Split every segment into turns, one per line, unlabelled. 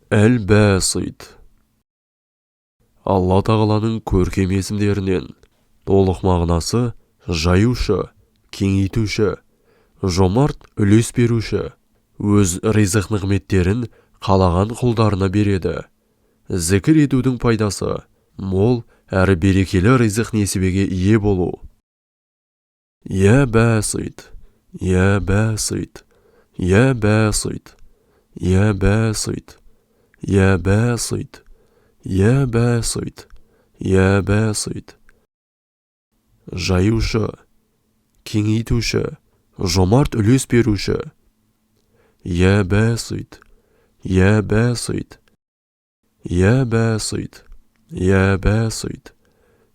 Әл-Бәсит. Алла тағаланың көркем есімдерінен толық мағынасы жаюшы, кеңейтуші, жомарт үлес беруші, өз ризық нығметтерін қалаған құлдарына береді. Зікір етудің пайдасы мол әрі берекелі ризық несібеге ие болу. Я Бәсит, я Бәсит, я Бәсит, я Бәсит, я Бәсит, я Бәсит, я Бәсит. Жаюшы, кеңейтуші, жомарт үлес беруші. Я Бәсит, я Бәсит, я Бәсит, я Бәсит,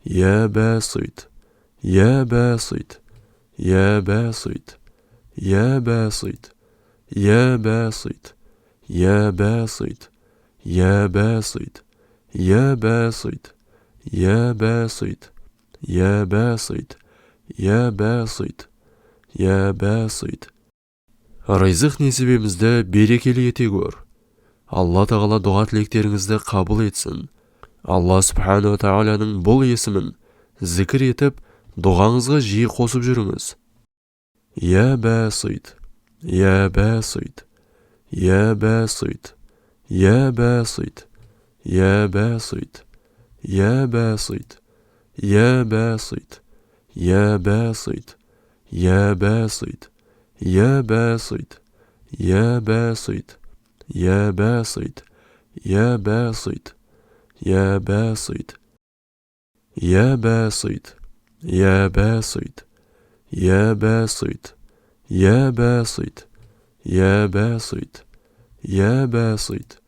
я Бәсит, я Бәсит, я Бәсит, я Бәсит, я Бәсит, я Бәсит, я Бәсит, я Бәсит, я Бәсит, я Бәсит, я Бәсит, я Бәсит. Ризық несібемізді берекелі ете көр. Алла тағала дұға тілектеріңізді қабыл етсін. Алла Субхану Тағаланың бұл есімін зікір етіп, дұғаңызға жиі қосып жүріңіз. Я Бәсит, я Бәсит, я Бәсит, я Бәсит, я Бәсит, я Бәсит, я Бәсит, я Бәсит, я Бәсит, я Бәсит, я Бәсит, я Бәсит, я Бәсит, я Бәсит, я Бәсит, я Бәсит, я Бәсит, я Бәсит, я Бәсит, я Бәсит,